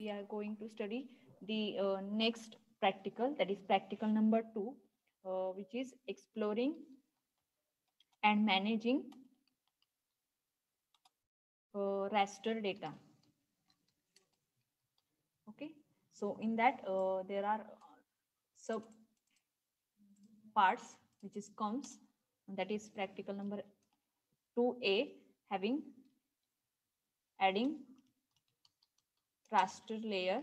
we are going to study the next practical, that is practical number 2, which is exploring and managing raster data. Okay, so in that there are sub parts which is comes, that is practical number 2A, having adding raster layer.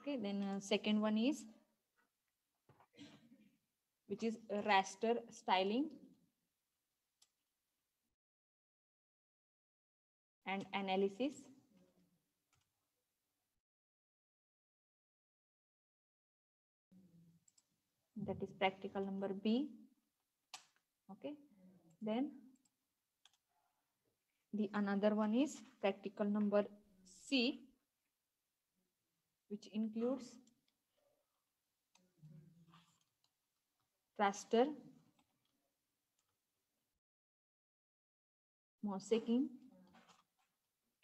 Okay, then second one is which is raster styling and analysis. That is practical number B. Okay, then the another one is practical number C, which includes raster mosaicing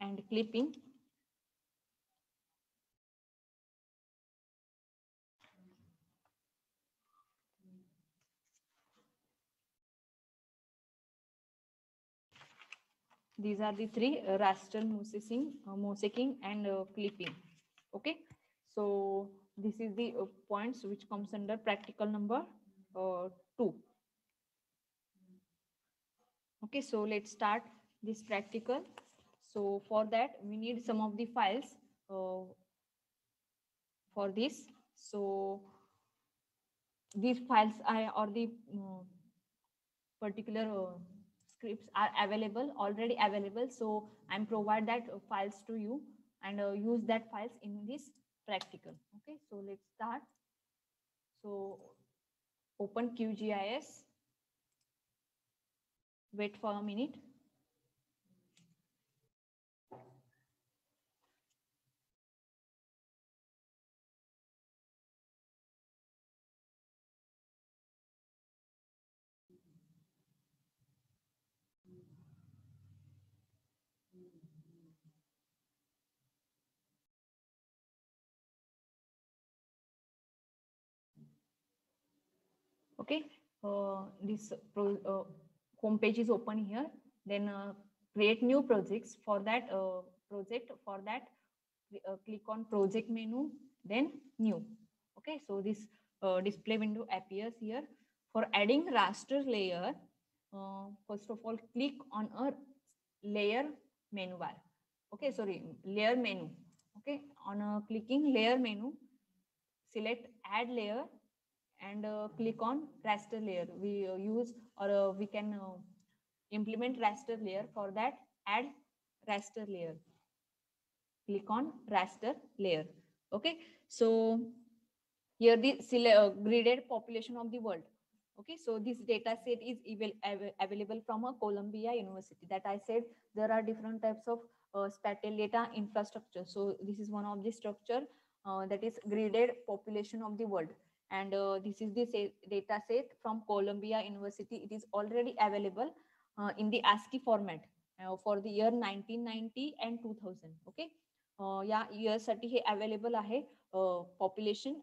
and clipping. These are the three raster mosaicing and clipping. Okay, so this is the points which comes under practical number 2. Okay, so let's start this practical. So for that we need some of the files for this. So these files or the particular scripts are already available, so I'm provide that files to you and use that files in this practical. Okay, so let's start. So open QGIS, wait for a minute. Okay, this home page is open here. Then create new projects. For that click on project menu, then new. Okay, so this display window appears here. For adding raster layer, first of all click on a layer menu bar. Okay, sorry, layer menu. Okay, on clicking layer menu, select add layer and click on raster layer. We use or we can implement raster layer. For that, add raster layer. Click on raster layer. Okay, so here the graded population of the world. Okay, so this data set is available from a Columbia University. That I said there are different types of spatial data infrastructure. So this is one of the structure that is graded population of the world. And this is the data set from Columbia University. It is already available in the ASCII format for the year 1990 and 2000. Okay, या year साठी हे available आहे population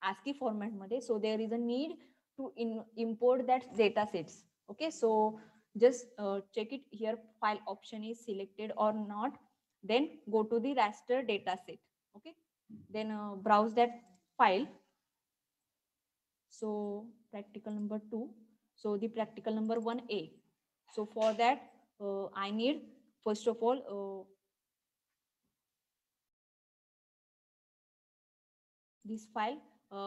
ASCII format मध्ये. So there is a need to import that data sets. Okay, so just check it here, file option is selected or not, then go to the raster data set. Okay, then browse that file. So practical number 2, so the practical number 1A. So for that I need first of all this file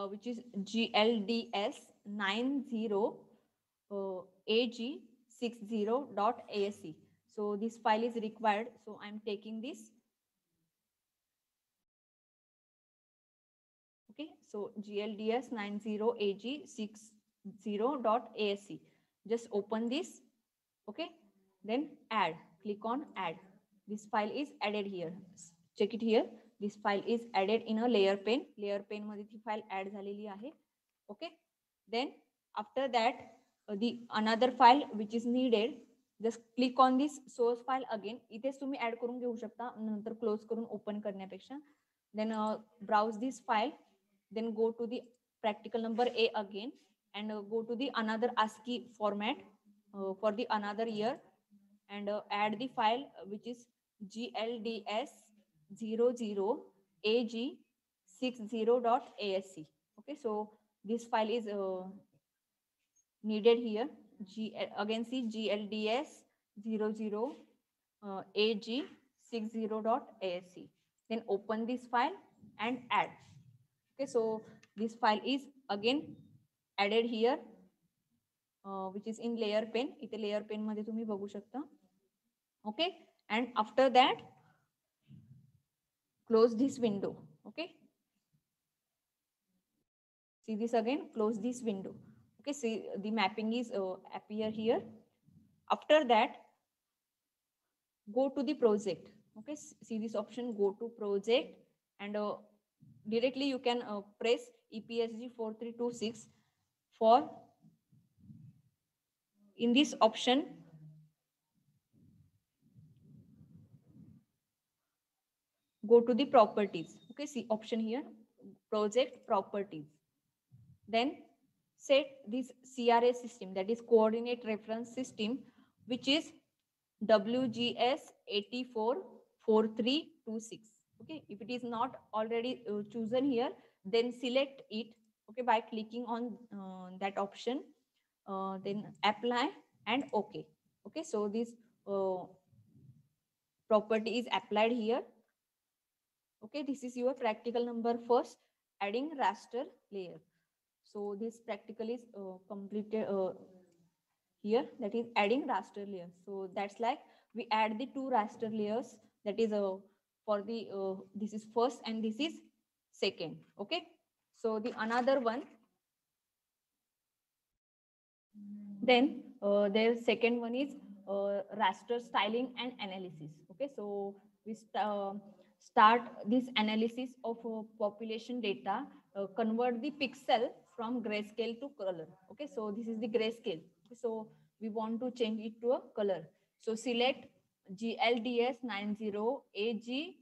which is glds90ag60.asc. so this file is required, so I'm taking this. Okay, so glds90ag60.asc, just open this. Okay, then add, click on add. This file is added here. Check it here, this file is added in a layer pane. Layer pane मध्ये ती file add झालेली आहे. Okay, then after that the another file which is needed just click on this source file again. इथेच तुम्ही add करून घेऊ शकता नंतर क्लोज करून ओपन करण्यापेक्षा. Then browse this file, then go to the practical number A again and go to the another ASCII format for the another year and add the file which is glds00ag60.asc. Okay, so this file is needed here. Again see glds00 ag60.asc. Then open this file and add. Okay, so this file is again added here, which is in layer pane. इथे layer pane मध्ये तुम्ही बघू शकता. Okay, and after that close this window. Okay, see this again, close this window. Okay, see the mapping is appear here. After that go to the project. Okay, see this option, go to project, and directly you can press EPSG 4326 for in this option go to the properties. Okay, see option here, project properties. Then set this CRA system, that is coordinate reference system, which is WGS 844326. Okay, if it is not already chosen here, then select it. Okay, by clicking on that option, then apply and okay. Okay, so this property is applied here. Okay, this is your practical number first, adding raster layer. So this practical is completed here, that is adding raster layer. So that's like we add the two raster layers, that is for the this is first and this is second. Okay, so the another one, then their second one is raster styling and analysis. Okay, so we start this analysis of population data, convert the pixel from grayscale to color. Okay, so this is the grayscale. So we want to change it to a color. So select GLDS 90AG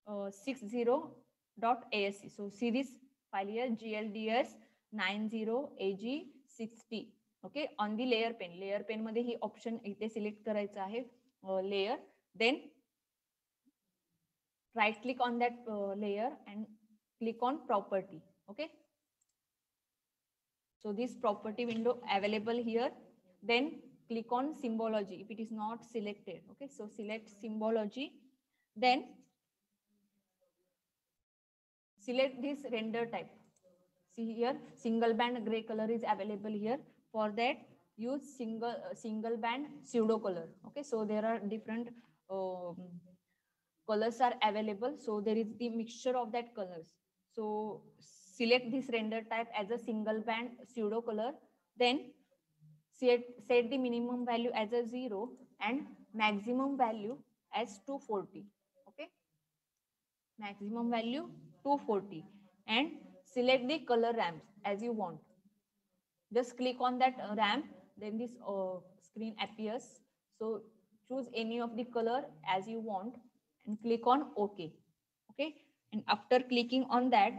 60.asc. So see this file here, GLDS 90AG60. Okay, on the layer pane. Layer pane मध्ये ही option इथे select करायचा आहे layer. Then right click on that layer and click on property. Okay, so this property window available here. Then click on symbology if it is not selected. Okay, so select symbology, then select this render type. See here, single band gray color is available here. For that, use single band pseudo color. Okay, so there are different colors are available. So there is the mixture of that colors. So select this render type as a single band pseudo color. Then set the minimum value as a 0 and maximum value as 240. Okay, maximum value 240, and select the color ramps as you want. Just click on that ramp, then this screen appears. So choose any of the color as you want and click on OK. Okay, and after clicking on that,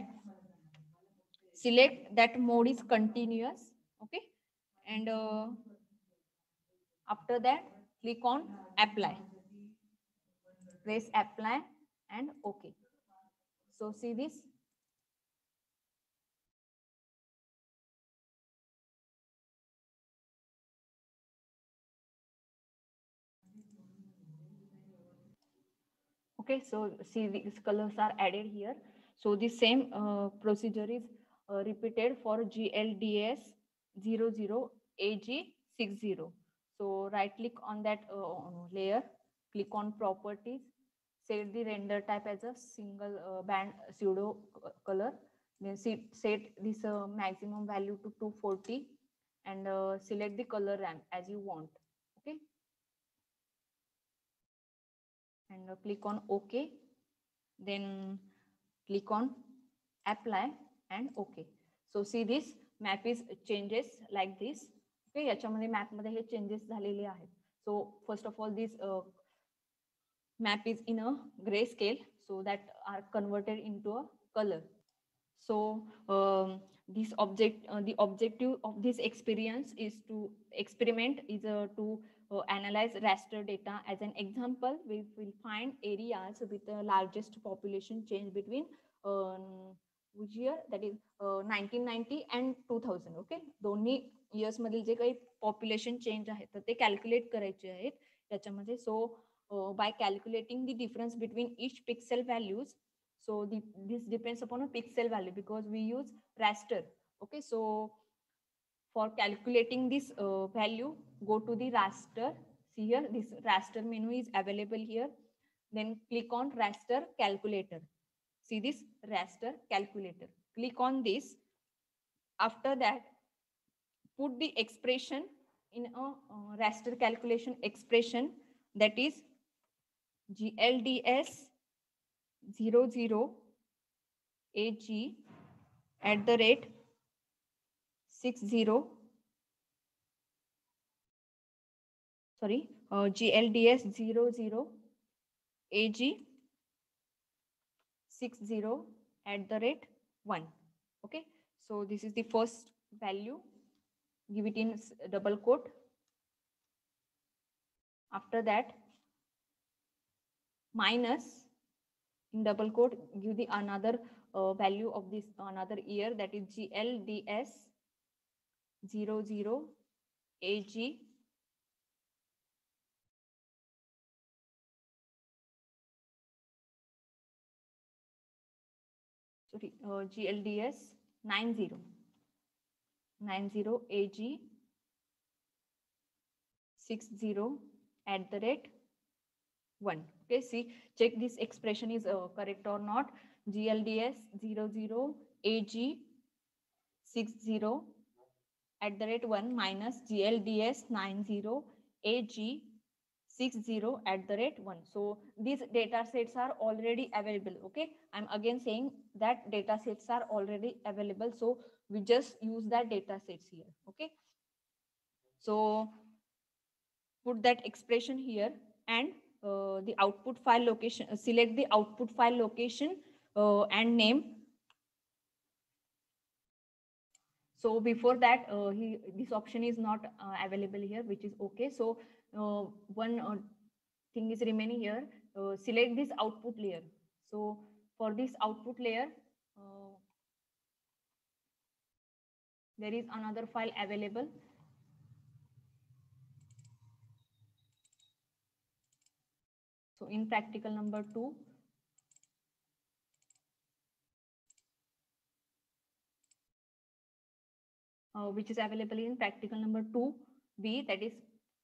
select that mode is continuous. Okay, and after that click on apply, press apply and OK. So see this. Okay, so see these colors are added here. So the same procedure is repeated for GLDS 00AG60. So right click on that layer, click on properties, set the render type as a single band pseudo color. Then set this maximum value to 240 and select the color ramp as you want. Okay, and click on OK. Then click on apply and OK. So see this map is changes like this. Okay, याच्यामध्ये मॅपमध्ये हे changes झालेले आहेत. So first of all this map is in a grayscale, so that are converted into a color. So the objective of this experience is to experiment is to analyze raster data. As an example, we will find areas with the largest population change between which year, that is 1990 and 2000. Okay, दोन्ही years मधील जे काही population change आहे तर ते calculate करायचे आहेत त्याच्यामध्ये. So by calculating the difference between each pixel values, so this depends upon a pixel value because we use raster. Okay, so for calculating this value, go to the raster. See here, this raster menu is available here. Then click on raster calculator. See this raster calculator. Click on this. After that, put the expression in a raster calculation expression, that is GLDS 00 AG @60 GLDS 00 AG 60 @1. Okay, so this is the first value. Give it in double quote. After that, minus in double quote, give the another value of this another year, that is GLDS 00 AG GLDS 90 AG 60 @1. Okay, see, check this expression is correct or not. GLDS 00 AG 60 @1 minus GLDS 90 AG 60 @1. So these data sets are already available. Okay, I'm again saying that data sets are already available, so we just use that data sets here. Okay, so put that expression here and the output file location, select the output file location and name. So before that, this option is not available here, which is okay. So one thing is remaining here. Select this output layer. So for this output layer, there is another file available. So in practical number 2, which is available in practical number 2B, that is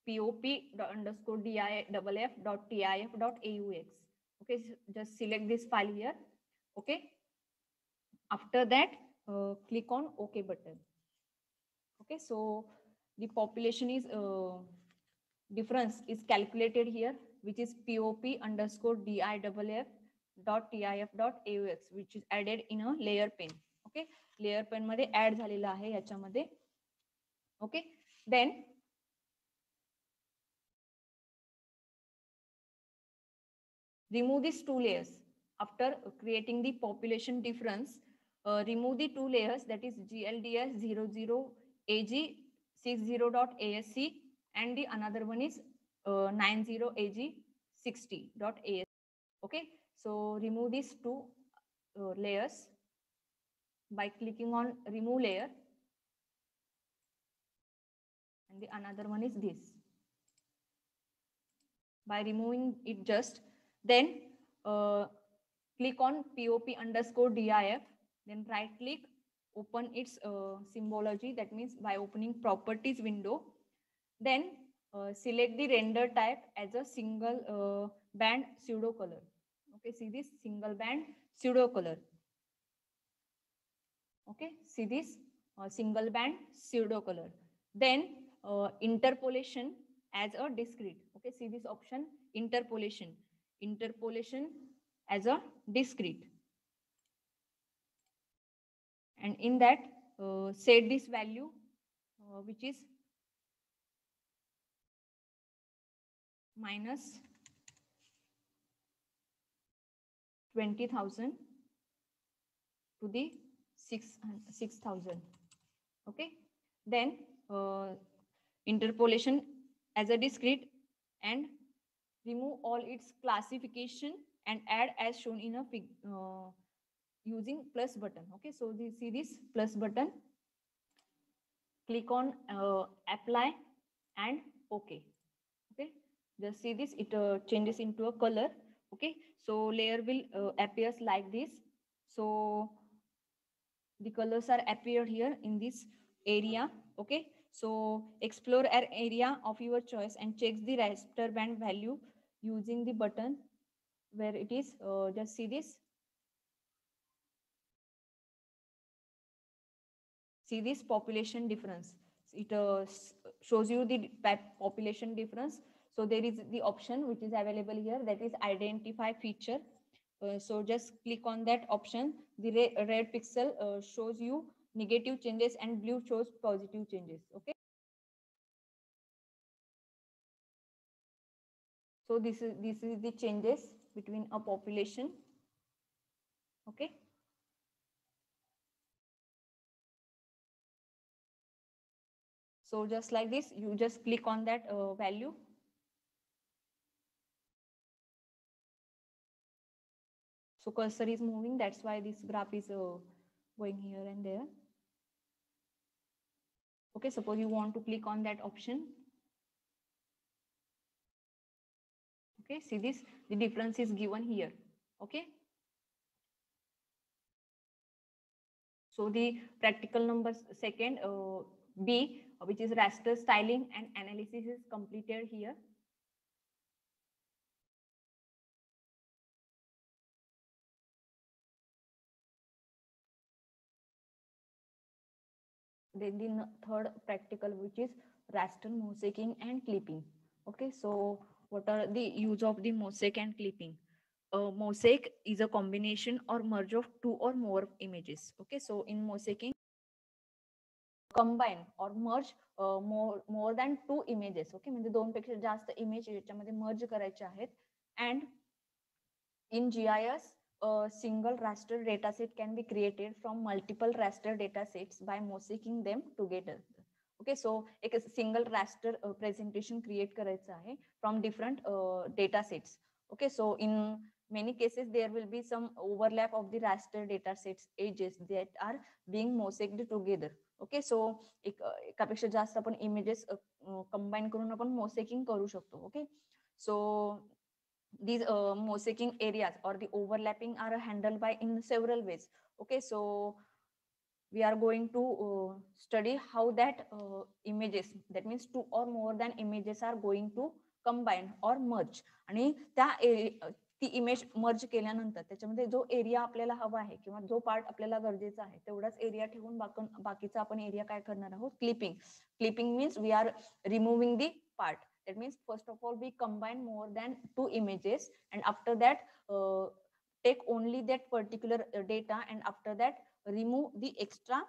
pop_diff.tif.aux. Okay, just select this file here. Okay, after that, click on OK button. Okay, so the population is difference is calculated here, which is pop_diff.tif.aux, which is added in a layer pane. Okay, layer pane मध्ये add झालेला आहे याच्यामध्ये. Okay, then remove these two layers. After creating the population difference, remove the two layers, that is GLDS 00 AG 60.asc and the another one is 90 AG 60.asc. Okay, so remove these two layers by clicking on remove layer, and the another one is this. By removing it, just then click on pop_diff, then right click, open its symbology, that means by opening properties window, then select the render type as a single band pseudo color. Okay, see this single band pseudo color. Okay, see this single band pseudo color. Then interpolation as a discrete. Okay, see this option, interpolation as a discrete, and in that set this value which is minus 20,000 to the 6,000. Okay, then interpolation as a discrete and remove all its classification and add as shown in a using plus button. Okay, so see this plus button, click on apply and okay. Okay, just see this, it changes into a color. Okay, so layer will appears like this. So the colors are appeared here in this area. Okay, so explore an area of your choice and checks the raster band value using the button where it is. Just see this, see this population difference. It shows you the population difference. So there is the option which is available here, that is identify feature. So just click on that option. The red pixel shows you negative changes and blue shows positive changes. Okay, so this is the changes between a population. Okay, so just like this, you just click on that value. So cursor is moving, that's why this graph is going here and there. Okay, suppose you want to click on that option. Okay, see this, the difference is given here. Okay, so the practical number second B, which is raster styling and analysis, is completed here. Then the third practical, which is raster mosaicing and clipping. Okay, so what are the use of the mosaic and clipping? Mosaic is a combination or merge of two or more images. Okay, so in mosaicing, combine or merge more than two images. Okay, म्हणजे दोन पेक्षा जास्त image याच्यामध्ये मर्ज करायचे आहेत. And in GIS, a single raster dataset can be created from multiple raster datasets by mosaicing them together. Okay, so एक single raster presentation create करायचं आहे from different datasets. Okay, so in many cases there will be some overlap of the raster datasets edges that are being mosaiced together. Okay, so एकापेक्षा जास्त आपण images combine करून आपण mosaicing करू शकतो. Okay, so these mosaicing areas or the overlapping are handled by in several ways. Okay, so we are going to study how that images, that means two or more than images are going to combine or merge. आणि त्या ती image मर्ज केल्यानंतर त्याच्यामध्ये जो area आपल्याला हवा आहे किंवा जो पार्ट आपल्याला गरजेचा आहे तेवढाच एरिया ठेवून बाकीचा आपण एरिया काय करणार आहोत, clipping. Clipping means we are removing the part. That means first of all we combine more than two images, and after that take only that particular data, and after that remove the extra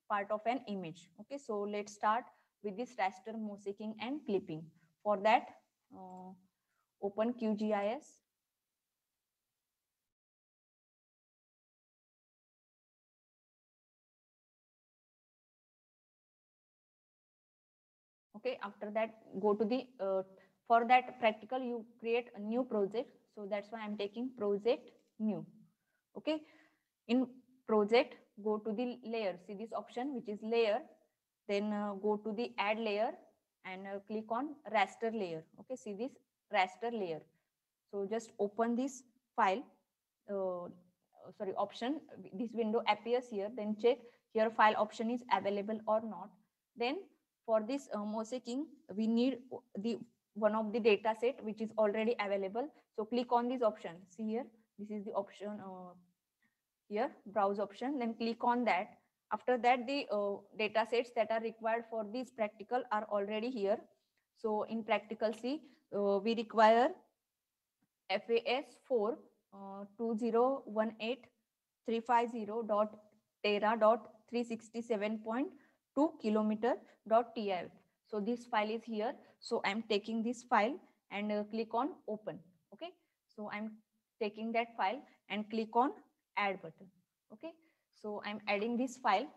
part of an image. Okay, so let's start with this raster mosaicing and clipping. For that, open QGIS. Okay, after that go to the for that practical you create a new project. So that's why I'm taking project new. Okay, in project go to the layer, see this option which is layer, then go to the add layer and click on raster layer. Okay, see this raster layer. So just open this file, sorry, option, this window appears here, then check here file option is available or not. Then for this mosaicing we need the one of the data set which is already available. So click on this option, see here, this is the option here, browse option, then click on that. After that the data sets that are required for this practical are already here. So in practical C, we require FAS4 2018.350.tera.367.2 kilometer.tif. So this file is here. So I'm taking this file and click on open. Okay, so I'm taking that file and click on add button. Okay, so I'm adding this file.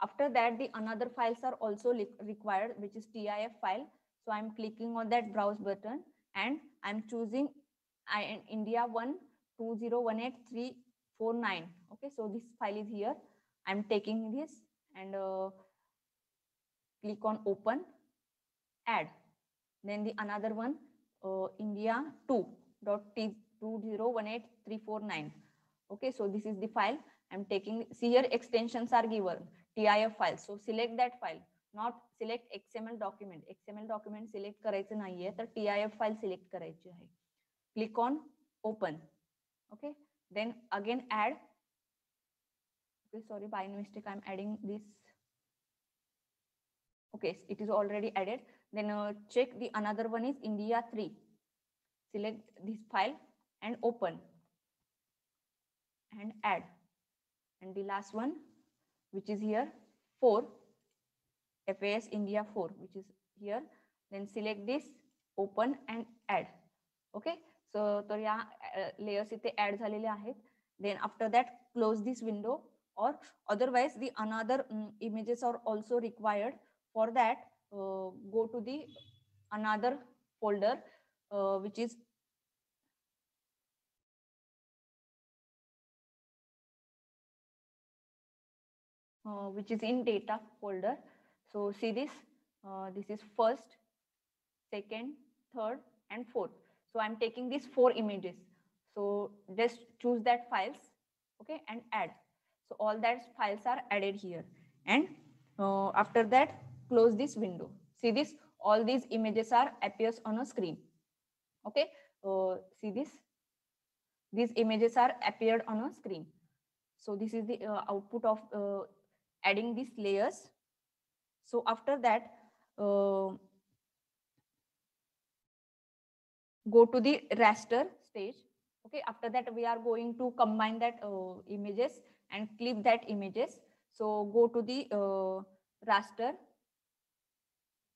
After that, the another files are also required, which is TIF file. So I'm clicking on that browse button and I'm choosing India 12018.349. Okay, so this file is here. I'm taking this and click on open, add. Then the another one, India 2.2018.349. Okay, so this is the file I'm taking. See here extensions are given, TIF file. So select that file, not select XML document. XML document select करायचं नाहीये, तर TIF file select करायची आहे. Click on open. Okay, then again add. Okay, sorry, by mistake I'm adding this. Okay, it is already added. Then check the another one is India 3. Select this file and open and add. And the last one, which is here 4, FAS India 4, which is here. Then select this, open and add. Okay, so तर या layers इथे add झालेले आहेत. Then after that, close this window, or otherwise the another images are also required. For that, go to the another folder, which is in data folder. So see this, this is first, second, third and fourth. So I'm taking these 4 images. So just choose that files, okay, and add. So all that files are added here. And after that, close this window. See this, all these images are appears on a screen. Okay, see this, these images are appeared on a screen. So this is the output of adding these layers. So after that, go to the raster stage. Okay, after that we are going to combine that images and clip that images. So go to the raster,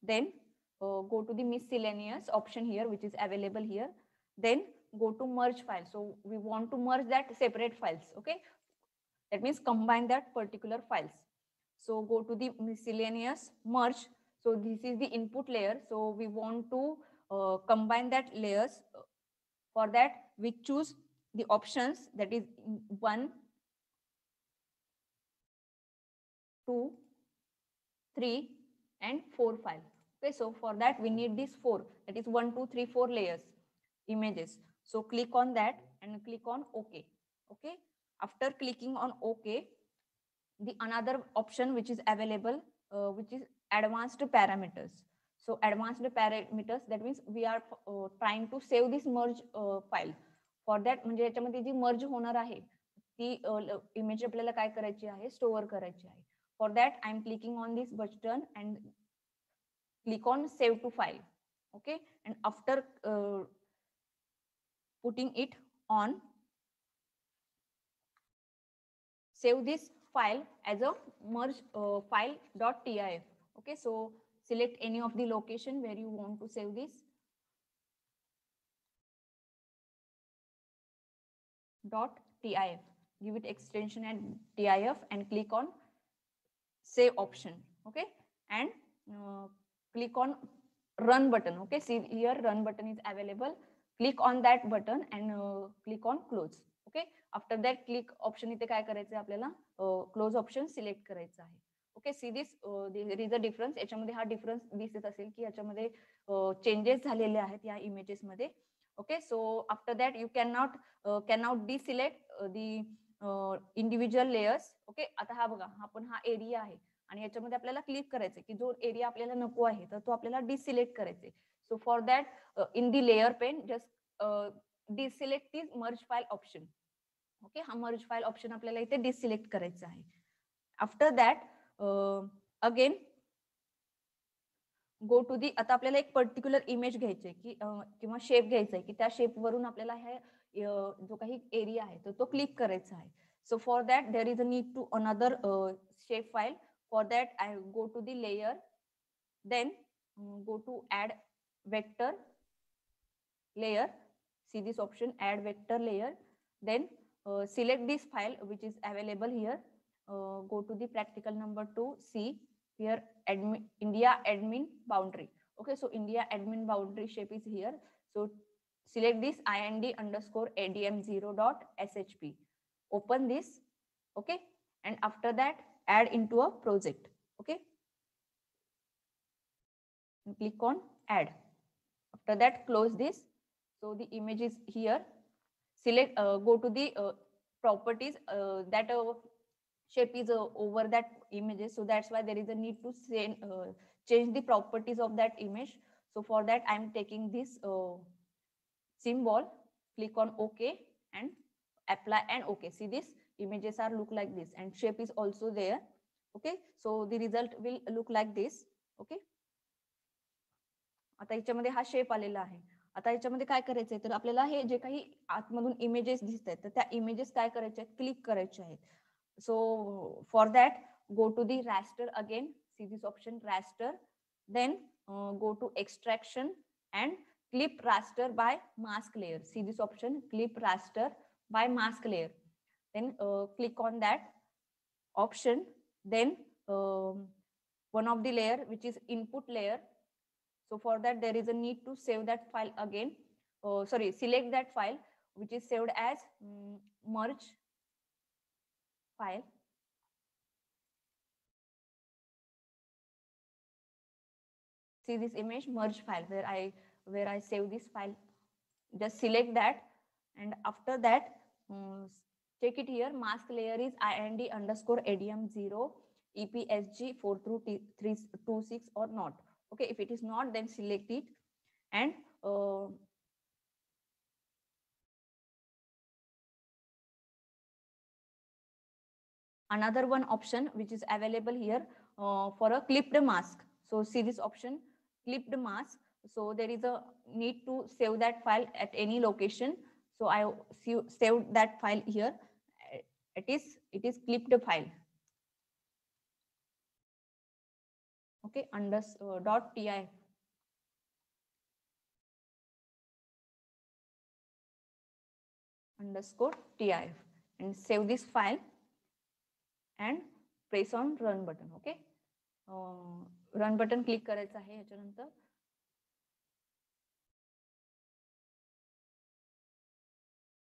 then go to the miscellaneous option here, which is available here. Then go to merge file. So we want to merge that separate files. Okay, that means combine that particular files. So go to the miscellaneous merge. So this is the input layer. So we want to combine that layers. For that, we choose the options, that is 1, 2, 3 and 4 file. Okay, so for that we need these 4, that is 1, 2, 3, 4 layers images. So click on that and click on OK. Okay, after clicking on OK, the another option which is available, which is advanced parameters. So advanced parameters, that means we are trying to save this merge file. For that, म्हणजे याच्यामध्ये जी merge होणार आहे ती image आपल्याला काय करायची आहे, store करायची आहे. For that, I am clicking on this button and click on save to file. Okay, and after putting it on, save this file as a merge file.tif. Okay, so select any of the location where you want to save this. .tif, give it extension at TIF and click on save option. Okay, and click on run button. Okay, see here run button is available. Click on that button and click on close. Okay, after that click option इथे काय करायचं आपल्याला close option select करायचं आहे. Okay, see this, there is a difference. याच्यामध्ये हा difference दिसत असेल की याच्यामध्ये चेंजेस झालेले आहेत या इमेजेस मध्ये. Okay, so after that you cannot deselect the individual layers. Okay, आता हा बघा, हा पण हा एरिया आहे आणि याच्यामध्ये आपल्याला क्लिक करायचे की जो एरिया आपल्याला नको आहे तर तो आपल्याला डिसिलेक्ट करायचे. So for that in the layer pane just deselect this merge file option. Okay, हा मर्ज फाईल ऑप्शन आपल्याला इथे डिसिलेक्ट करायचा आहे. After that again go to the, आता आपल्याला एक पर्टिक्युलर इमेज घ्यायचे की किंवा शेप घ्यायचा आहे की त्या शेप वरून आपल्याला हे जो काही एरिया आहे तो क्लिक करायचा आहे. So for that there is a need to another shape file. For that, I go to the layer, then go to add vector, layer, see this option, add vector layer, then select this file which is available here. Go to the practical number 2, see here, India admin boundary. Okay, so India admin boundary shape is here. So select this ind_adm0.shp, open this. Okay, and after that add into a project. Okay, and click on add. After that close this. So the image is here. Select, go to the properties, that shape is over that images, so that's why there is a need to change the properties of that image. So for that I'm taking this symbol, click on OK and apply and OK. See, this images are look like this and shape is also there. Okay, so the result will look like this. Okay, आता याच्यामध्ये हा shape आलेला आहे. आता याच्यामध्ये काय करायचंय तर आपल्याला हे जे काही आतमधून इमेजेस दिसत आहेत तर त्या इमेजेस काय करायचे आहेत, क्लिक करायचे आहेत. So for that go to the raster again, see this option raster, then go to extraction and clip raster by mask layer. See this option, clip raster by mask layer, then click on that option, then one of the layer which is input layer. So for that there is a need to save that file again. Sorry, select that file which is saved as merge file. See this image merge file where I save this file. Just select that and after that check it here. Mask layer is ind_adm0 epsg 4 through 326 or not. Okay, if it is not, then select it and another one option which is available here for a clipped mask. So see this option, clipped mask. So there is a need to save that file at any location. So I saved that file here. It is clipped file. Okay, .tif. _tif and save this file and press on run button. Okay, run button click करायचं आहे याच्यानंतर.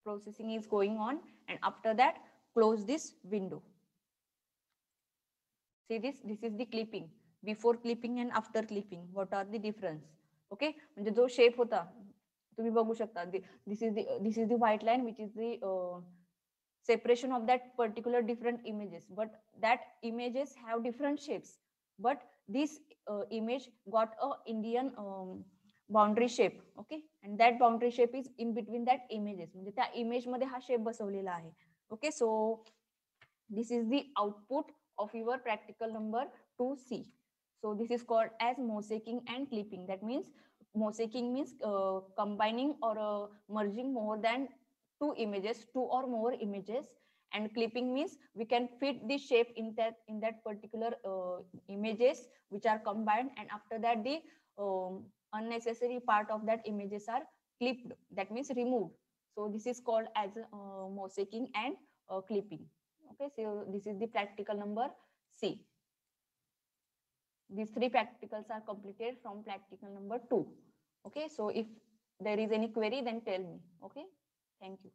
Processing is going on and after that close this window. See this is the clipping, before clipping and after clipping. What are the difference? Okay, म्हणजे जो shape होता तुम्ही बघू शकता, this is the white line which is the separation of that particular different images, but that images have different shapes, but this image got a Indian boundary shape. Okay, and that boundary shape is in between that images, म्हणजे त्या image मध्ये हा shape बसवलेला आहे. Okay, so this is the output of your practical number 2C. So this is called as mosaicing and clipping. That means mosaicing means combining or merging more than two images, two or more images, and clipping means we can fit the shape in that particular images which are combined, and after that the unnecessary part of that images are clipped, that means removed. So this is called as mosaicing and clipping. Okay, so this is the practical number C. These 3 practicals are completed from practical number 2. Okay, so if there is any query, then tell me. Okay, thank you.